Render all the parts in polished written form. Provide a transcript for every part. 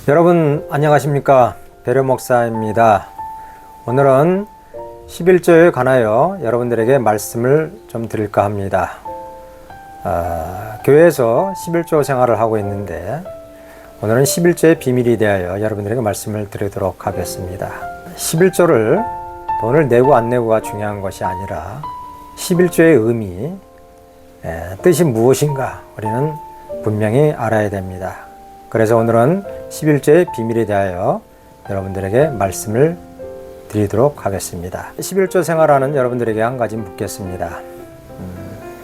여러분 안녕하십니까? 배려 목사입니다. 오늘은 11조에 관하여 여러분들에게 말씀을 좀 드릴까 합니다. 교회에서 11조 생활을 하고 있는데 오늘은 11조의 비밀에 대하여 여러분들에게 말씀을 드리도록 하겠습니다. 11조를 돈을 내고 안 내고가 중요한 것이 아니라 11조의 의미, 뜻이 무엇인가 우리는 분명히 알아야 됩니다. 그래서 오늘은 11조의 비밀에 대하여 여러분들에게 말씀을 드리도록 하겠습니다. 11조 생활하는 여러분들에게 한 가지 묻겠습니다.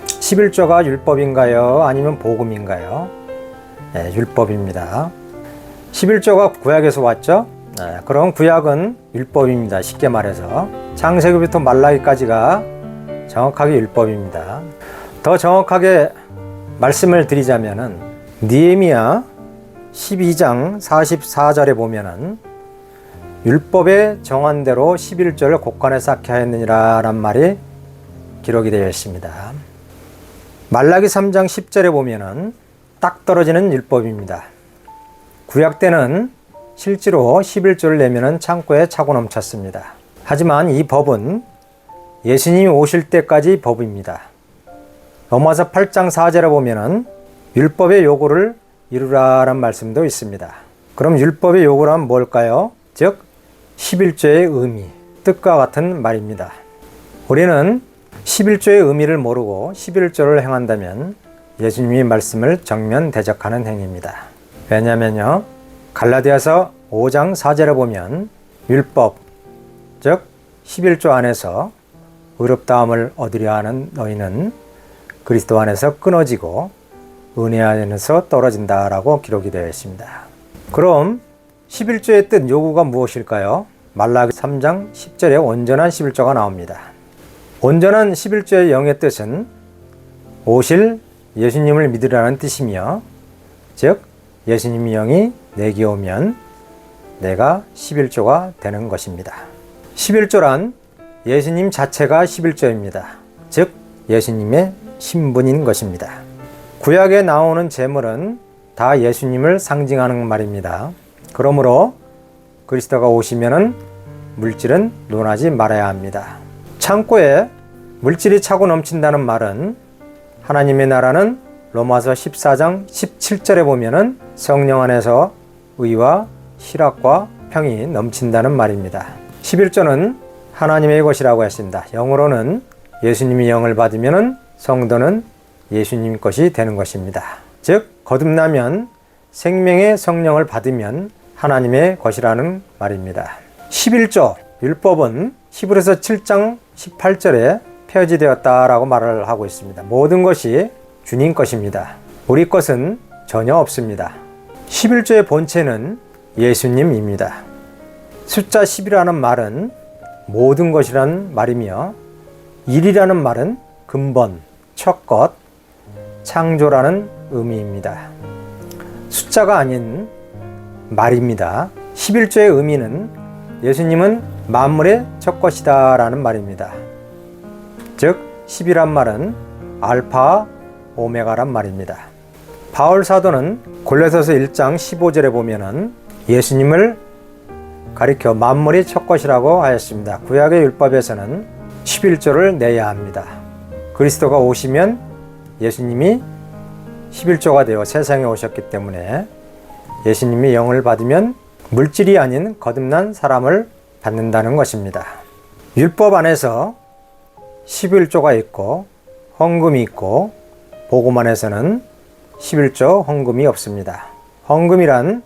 11조가 율법인가요? 아니면 복음인가요? 율법입니다. 11조가 구약에서 왔죠? 그럼 구약은 율법입니다. 쉽게 말해서 창세기부터 말라기까지가 정확하게 율법입니다. 더 정확하게 말씀을 드리자면은 느헤미야 12장 44절에 보면은 율법에 정한 대로 11조를 곡간에 쌓게 하였느니라 라는 말이 기록이 되어 있습니다. 말라기 3장 10절에 보면은 딱 떨어지는 율법입니다. 구약 때는 실제로 11조를 내면은 창고에 차고 넘쳤습니다. 하지만 이 법은 예수님이 오실 때까지 법입니다. 로마서 8장 4절에 보면은 율법의 요구를 이루라라는 말씀도 있습니다. 그럼 율법의 요구란 뭘까요? 즉 11조의 의미, 뜻과 같은 말입니다. 우리는 11조의 의미를 모르고 11조를 행한다면 예수님의 말씀을 정면 대적하는 행위입니다. 왜냐면요, 갈라디아서 5장 4절에 보면 율법, 즉 11조 안에서 의롭다함을 얻으려 하는 너희는 그리스도 안에서 끊어지고 은혜 안에서 떨어진다라고 기록이 되어 있습니다. 그럼 11조의 뜻 요구가 무엇일까요? 말라기 3장 10절에 온전한 11조가 나옵니다. 온전한 11조의 영의 뜻은 오실 예수님을 믿으라는 뜻이며, 즉 예수님의 영이 내게 오면 내가 11조가 되는 것입니다. 11조란 예수님 자체가 11조입니다. 즉 예수님의 신분인 것입니다. 구약에 나오는 제물은 다 예수님을 상징하는 말입니다. 그러므로 그리스도가 오시면은 물질은 논하지 말아야 합니다. 창고에 물질이 차고 넘친다는 말은 하나님의 나라는 로마서 14장 17절에 보면은 성령 안에서 의와 희락과 평이 넘친다는 말입니다. 11조는 하나님의 것이라고 했습니다. 영어로는 예수님이 영을 받으면은 성도는 예수님 것이 되는 것입니다. 즉 거듭나면 생명의 성령을 받으면 하나님의 것이라는 말입니다. 11조 율법은 히브리서 7장 18절에 폐지되었다라고 말을 하고 있습니다. 모든 것이 주님 것입니다. 우리 것은 전혀 없습니다. 11조의 본체는 예수님입니다. 숫자 10이라는 말은 모든 것이라는 말이며 1이라는 말은 근본, 첫 것, 창조라는 의미입니다. 숫자가 아닌 말입니다. 11조의 의미는 예수님은 만물의 첫 것이다 라는 말입니다. 즉 10이란 말은 알파, 오메가란 말입니다. 바울 사도는 골로새서 1장 15절에 보면은 예수님을 가리켜 만물의 첫 것이라고 하였습니다. 구약의 율법에서는 11조를 내야 합니다. 그리스도가 오시면 예수님이 11조가 되어 세상에 오셨기 때문에 예수님이 영을 받으면 물질이 아닌 거듭난 사람을 받는다는 것입니다. 율법 안에서 11조가 있고 헌금이 있고 복음 안에서는 11조 헌금이 없습니다. 헌금이란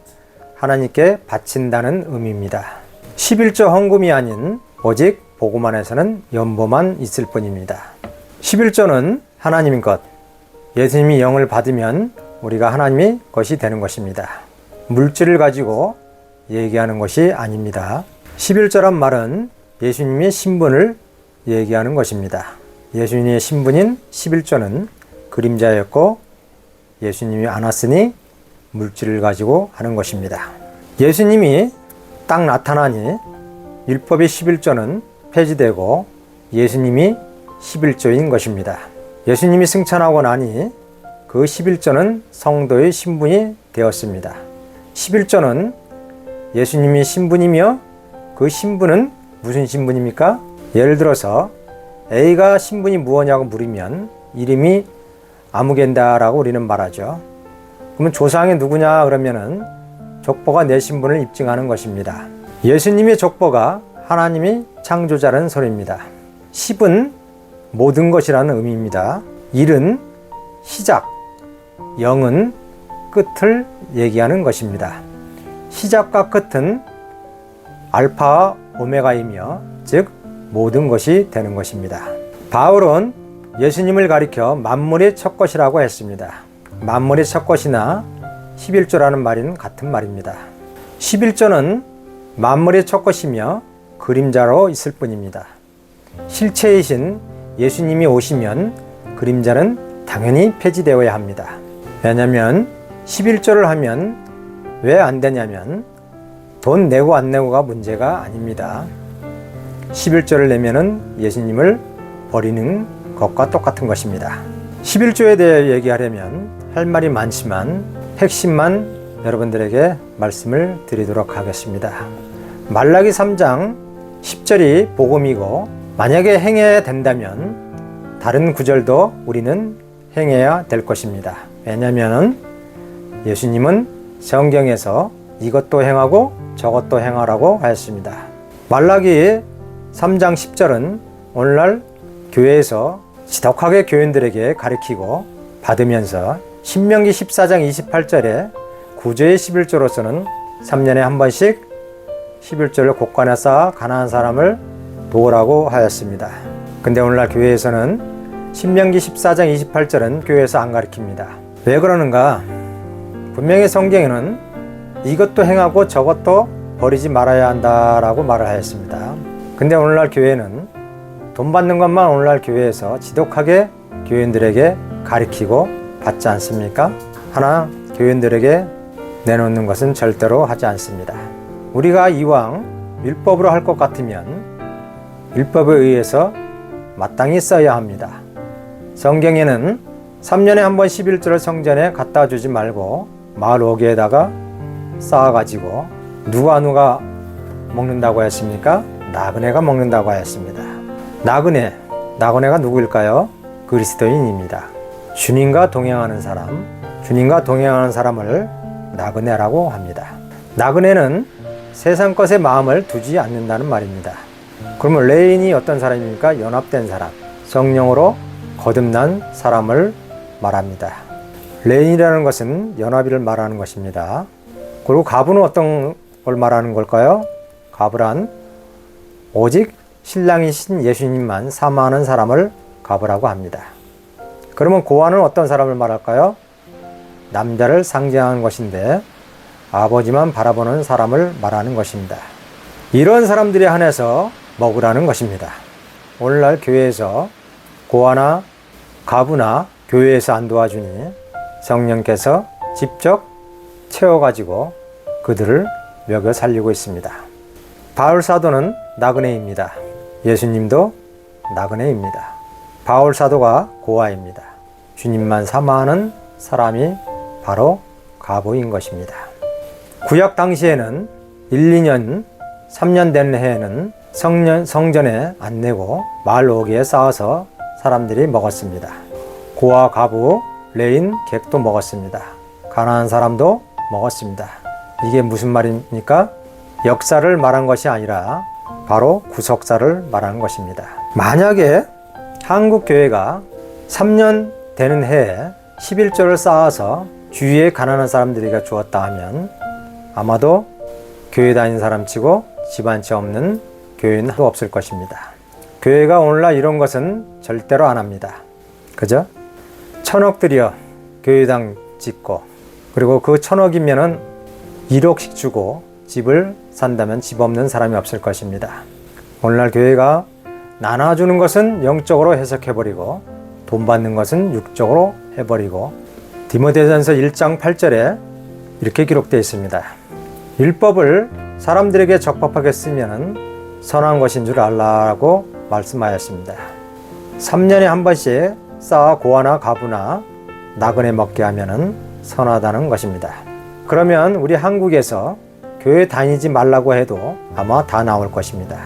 하나님께 바친다는 의미입니다. 11조 헌금이 아닌 오직 복음 안에서는 연보만 있을 뿐입니다. 11조는 하나님 것, 예수님이 영을 받으면 우리가 하나님의 것이 되는 것입니다. 물질을 가지고 얘기하는 것이 아닙니다. 11조란 말은 예수님의 신분을 얘기하는 것입니다. 예수님의 신분인 11조는 그림자였고 예수님이 안 왔으니 물질을 가지고 하는 것입니다. 예수님이 딱 나타나니 율법의 11조는 폐지되고 예수님이 11조인 것입니다. 예수님이 승천하고 나니 그 11조는 성도의 신분이 되었습니다. 11조는 예수님이 신분이며 그 신분은 무슨 신분입니까? 예를 들어서 A가 신분이 무엇냐고 물으면 이름이 아무개다라고 우리는 말하죠. 그러면 조상이 누구냐 그러면은 족보가 내 신분을 입증하는 것입니다. 예수님의 족보가 하나님이 창조자라는 소리입니다. 10은 모든 것이라는 의미입니다. 1은 시작, 0은 끝을 얘기하는 것입니다. 시작과 끝은 알파와 오메가이며 즉 모든 것이 되는 것입니다. 바울은 예수님을 가리켜 만물의 첫 것이라고 했습니다. 만물의 첫 것이나 11조라는 말은 같은 말입니다. 11조는 만물의 첫 것이며 그림자로 있을 뿐입니다. 실체이신 예수님이 오시면 그림자는 당연히 폐지되어야 합니다. 왜냐하면 11조를 하면 왜 안 되냐면 돈 내고 안 내고가 문제가 아닙니다. 11조를 내면은 예수님을 버리는 것과 똑같은 것입니다. 11조에 대해 얘기하려면 할 말이 많지만 핵심만 여러분들에게 말씀을 드리도록 하겠습니다. 말라기 3장 10절이 복음이고 만약에 행해야 된다면 다른 구절도 우리는 행해야 될 것입니다. 왜냐하면 예수님은 성경에서 이것도 행하고 저것도 행하라고 하였습니다. 말라기 3장 10절은 오늘날 교회에서 지독하게 교인들에게 가르치고 받으면서 신명기 14장 28절에 구제의 11조로서는 3년에 한 번씩 11조를 곳간에 쌓아 가난한 사람을 도우라고 하였습니다. 근데 오늘날 교회에서는 신명기 14장 28절은 교회에서 안 가르칩니다. 왜 그러는가? 분명히 성경에는 이것도 행하고 저것도 버리지 말아야 한다라고 말을 하였습니다. 근데 오늘날 교회는 돈 받는 것만 오늘날 교회에서 지독하게 교인들에게 가르치고 받지 않습니까? 하나 교인들에게 내놓는 것은 절대로 하지 않습니다. 우리가 이왕 율법으로 할 것 같으면 율법에 의해서 마땅히 써야 합니다. 성경에는 3년에 한 번 11조를 성전에 갖다 주지 말고 마을 오기에다가 쌓아가지고 누가 먹는다고 했습니까? 나그네가 먹는다고 하였습니다. 나그네가 누구일까요? 그리스도인입니다. 주님과 동행하는 사람을 나그네라고 합니다. 나그네는 세상 것에 마음을 두지 않는다는 말입니다. 그러면 레인이 어떤 사람입니까? 연합된 사람, 성령으로 거듭난 사람을 말합니다. 레인이라는 것은 연합을 말하는 것입니다. 그리고 가부는 어떤 걸 말하는 걸까요? 가부란 오직 신랑이신 예수님만 사모하는 사람을 가부라고 합니다. 그러면 고아는 어떤 사람을 말할까요? 남자를 상징하는 것인데 아버지만 바라보는 사람을 말하는 것입니다. 이런 사람들에 한해서 먹으라는 것입니다. 오늘날 교회에서 고아나 가부나 교회에서 안 도와주니 성령께서 직접 채워가지고 그들을 먹여 살리고 있습니다. 바울 사도는 나그네입니다. 예수님도 나그네입니다. 바울 사도가 고아입니다. 주님만 사모하는 사람이 바로 가부인 것입니다. 구약 당시에는 1, 2년, 3년 된 해에는 성전에 안 내고 마을 오기에 쌓아서 사람들이 먹었습니다. 고아, 가부, 레인, 객도 먹었습니다. 가난한 사람도 먹었습니다. 이게 무슨 말입니까? 역사를 말한 것이 아니라 바로 구속사를 말하는 것입니다. 만약에 한국 교회가 3년 되는 해에 11조를 쌓아서 주위에 가난한 사람들에게 주었다 하면 아마도 교회 다니는 사람 치고 집 한 채 없는 교회는 하도 없을 것입니다. 교회가 오늘날 이런 것은 절대로 안 합니다. 그죠? 1,000억 들여 교회당 짓고 그리고 그 1,000억이면은 1억씩 주고 집을 산다면 집 없는 사람이 없을 것입니다. 오늘날 교회가 나눠주는 것은 영적으로 해석해버리고 돈 받는 것은 육적으로 해버리고 디모데전서 1장 8절에 이렇게 기록되어 있습니다. 율법을 사람들에게 적법하게 쓰면 선한 것인 줄 알라고 말씀하였습니다. 3년에 한 번씩 쌓아 고아나 가부나 나그네 먹게 하면 선하다는 것입니다. 그러면 우리 한국에서 교회 다니지 말라고 해도 아마 다 나올 것입니다.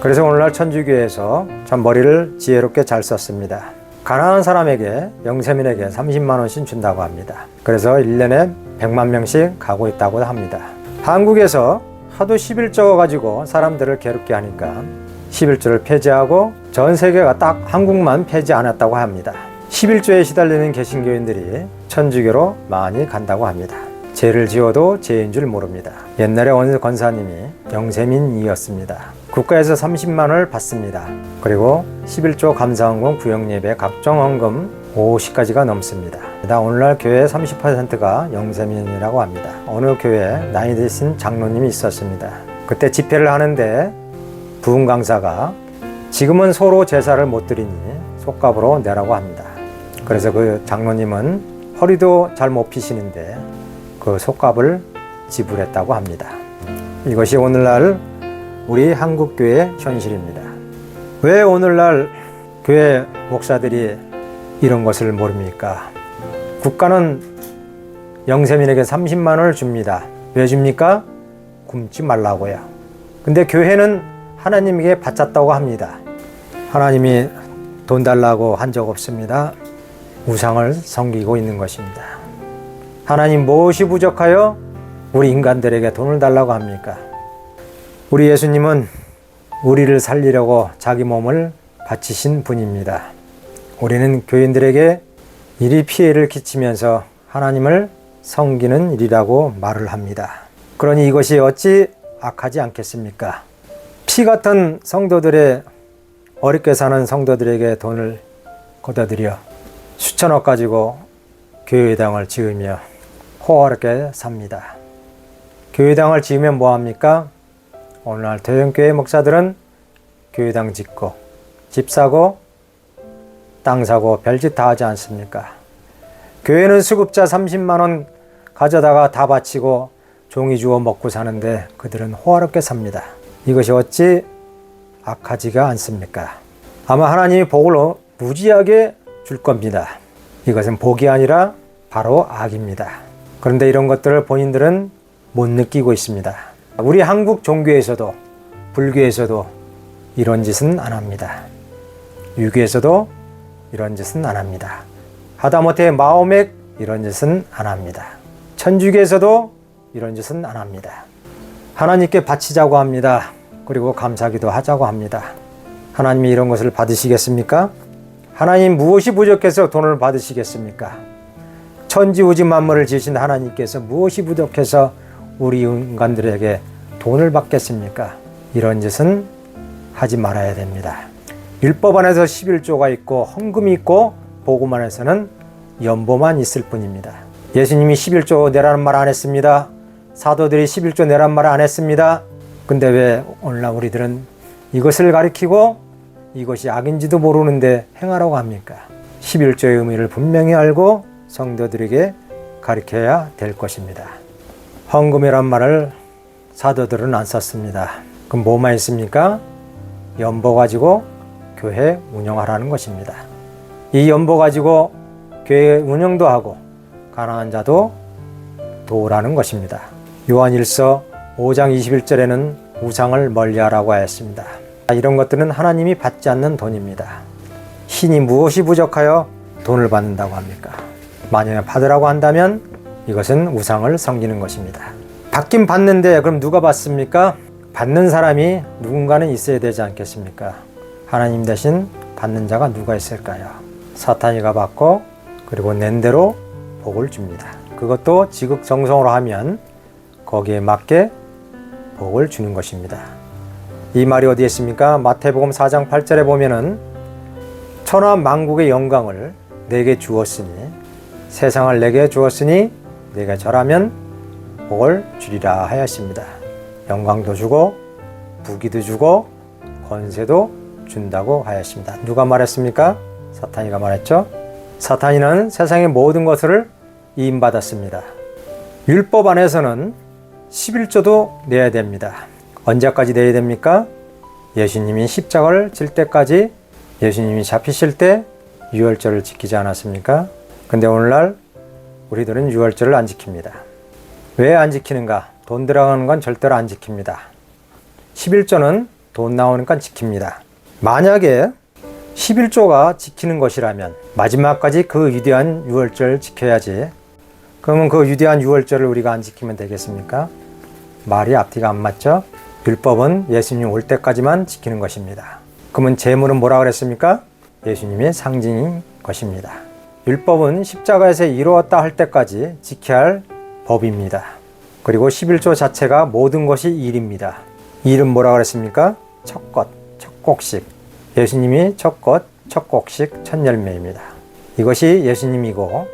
그래서 오늘날 천주교에서 참 머리를 지혜롭게 잘 썼습니다. 가난한 사람에게, 영세민에게 30만 원씩 준다고 합니다. 그래서 1년에 100만 명씩 가고 있다고 합니다. 한국에서 하도 11조 가지고 사람들을 괴롭게 하니까 11조를 폐지하고 전 세계가 딱 한국만 폐지 않았다고 합니다. 11조에 시달리는 개신교인들이 천주교로 많이 간다고 합니다. 죄를 지어도 죄인 줄 모릅니다. 옛날에 어느 권사님이 영세민이었습니다. 국가에서 30만 원을 받습니다. 그리고 11조 감사헌금, 구역예배, 각종 헌금 50가지가 넘습니다. 오늘날 교회 30%가 영세민이라고 합니다. 어느 교회에 나이 드신 장로님이 있었습니다. 그때 집회를 하는데 부흥 강사가 지금은 서로 제사를 못 드리니 솥값으로 내라고 합니다. 그래서 그 장로님은 허리도 잘 못 피시는데 그 솥값을 지불했다고 합니다. 이것이 오늘날 우리 한국교회의 현실입니다. 왜 오늘날 교회 목사들이 이런 것을 모릅니까? 국가는 영세민에게 30만 원을 줍니다. 왜 줍니까? 굶지 말라고요. 근데 교회는 하나님에게 바쳤다고 합니다. 하나님이 돈 달라고 한 적 없습니다. 우상을 섬기고 있는 것입니다. 하나님 무엇이 부족하여 우리 인간들에게 돈을 달라고 합니까? 우리 예수님은 우리를 살리려고 자기 몸을 바치신 분입니다. 우리는 교인들에게 이리 피해를 끼치면서 하나님을 섬기는 일이라고 말을 합니다. 그러니 이것이 어찌 악하지 않겠습니까? 피 같은 성도들의, 어렵게 사는 성도들에게 돈을 걷어들여 수천억 가지고 교회당을 지으며 호화롭게 삽니다. 교회당을 지으면 뭐합니까? 오늘날 대형교회 목사들은 교회당 짓고 집 사고 땅 사고 별짓 다 하지 않습니까? 교회는 수급자 30만 원 가져다가 다 바치고 종이 주워 먹고 사는데 그들은 호화롭게 삽니다. 이것이 어찌 악하지가 않습니까? 아마 하나님이 복을 무지하게 줄 겁니다. 이것은 복이 아니라 바로 악입니다. 그런데 이런 것들을 본인들은 못 느끼고 있습니다. 우리 한국 종교에서도 불교에서도 이런 짓은 안 합니다. 유교에서도 이런 짓은 안 합니다. 하다못해 마호멧 이런 짓은 안 합니다. 천주교에서도 이런 짓은 안 합니다. 하나님께 바치자고 합니다. 그리고 감사기도 하자고 합니다. 하나님이 이런 것을 받으시겠습니까? 하나님 무엇이 부족해서 돈을 받으시겠습니까? 천지우주 만물을 지으신 하나님께서 무엇이 부족해서 우리 인간들에게 돈을 받겠습니까? 이런 짓은 하지 말아야 됩니다. 율법 안에서 11조가 있고 헌금이 있고 복음 안에서는 연보만 있을 뿐입니다. 예수님이 11조 내라는 말 안 했습니다. 사도들이 11조 내라는 말 안 했습니다. 근데 왜 오늘날 우리들은 이것을 가리키고 이것이 악인지도 모르는데 행하라고 합니까? 11조의 의미를 분명히 알고 성도들에게 가르쳐야 될 것입니다. 헌금이란 말을 사도들은 안 썼습니다. 그럼 뭐만 있습니까? 연보 가지고 교회 운영하라는 것입니다. 이 연보 가지고 교회 운영도 하고 가난한 자도 도우라는 것입니다. 요한일서 5장 21절에는 우상을 멀리하라고 하였습니다. 이런 것들은 하나님이 받지 않는 돈입니다. 신이 무엇이 부족하여 돈을 받는다고 합니까? 만약에 받으라고 한다면 이것은 우상을 섬기는 것입니다. 받긴 받는데 그럼 누가 받습니까? 받는 사람이 누군가는 있어야 되지 않겠습니까? 하나님 대신 받는 자가 누가 있을까요? 사탄이가 받고 그리고 낸 대로 복을 줍니다. 그것도 지극정성으로 하면 거기에 맞게 복을 주는 것입니다. 이 말이 어디에 있습니까? 마태복음 4장 8절에 보면은 천하 만국의 영광을 내게 주었으니 세상을 내게 주었으니 내가 절하면 복을 주리라 하였습니다. 영광도 주고 부귀도 주고 권세도 준다고 하였습니다. 누가 말했습니까? 사탄이가 말했죠. 사탄이는 세상의 모든 것을 이임받았습니다. 율법 안에서는 11조도 내야 됩니다. 언제까지 내야 됩니까? 예수님이 십자가를 질 때까지, 예수님이 잡히실 때 유월절을 지키지 않았습니까? 근데 오늘날 우리들은 유월절을 안 지킵니다. 왜 안 지키는가? 돈 들어가는 건 절대로 안 지킵니다. 11조는 돈 나오니까 지킵니다. 만약에 11조가 지키는 것이라면 마지막까지 그 위대한 유월절 지켜야지. 그러면 그 위대한 유월절을 우리가 안 지키면 되겠습니까? 말이 앞뒤가 안 맞죠? 율법은 예수님 올 때까지만 지키는 것입니다. 그러면 제물은 뭐라 그랬습니까? 예수님의 상징인 것입니다. 율법은 십자가에서 이루었다 할 때까지 지켜야 할 법입니다. 그리고 11조 자체가 모든 것이 일입니다. 일은 뭐라 그랬습니까? 첫 것, 첫 곡식. 예수님이 첫 것, 첫 곡식, 첫 열매입니다. 이것이 예수님이고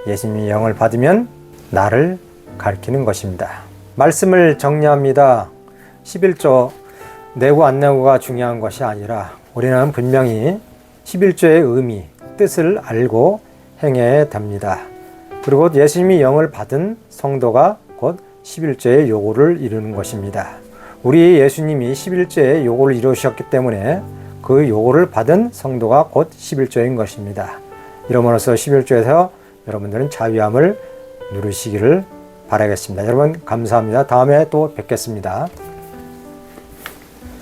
예수님이 영을 받으면 나를 가리키는 것입니다. 말씀을 정리합니다. 11조 내고 안 내고가 중요한 것이 아니라 우리는 분명히 11조의 의미, 뜻을 알고 행해야 됩니다. 그리고 예수님이 영을 받은 성도가 곧 11조의 요구를 이루는 것입니다. 우리 예수님이 11조의 요구를 이루셨기 때문에 그 요구를 받은 성도가 곧 11조인 것입니다. 이러므로써 11조에서 여러분들은 자유함을 누리시기를 바라겠습니다. 여러분 감사합니다. 다음에 또 뵙겠습니다.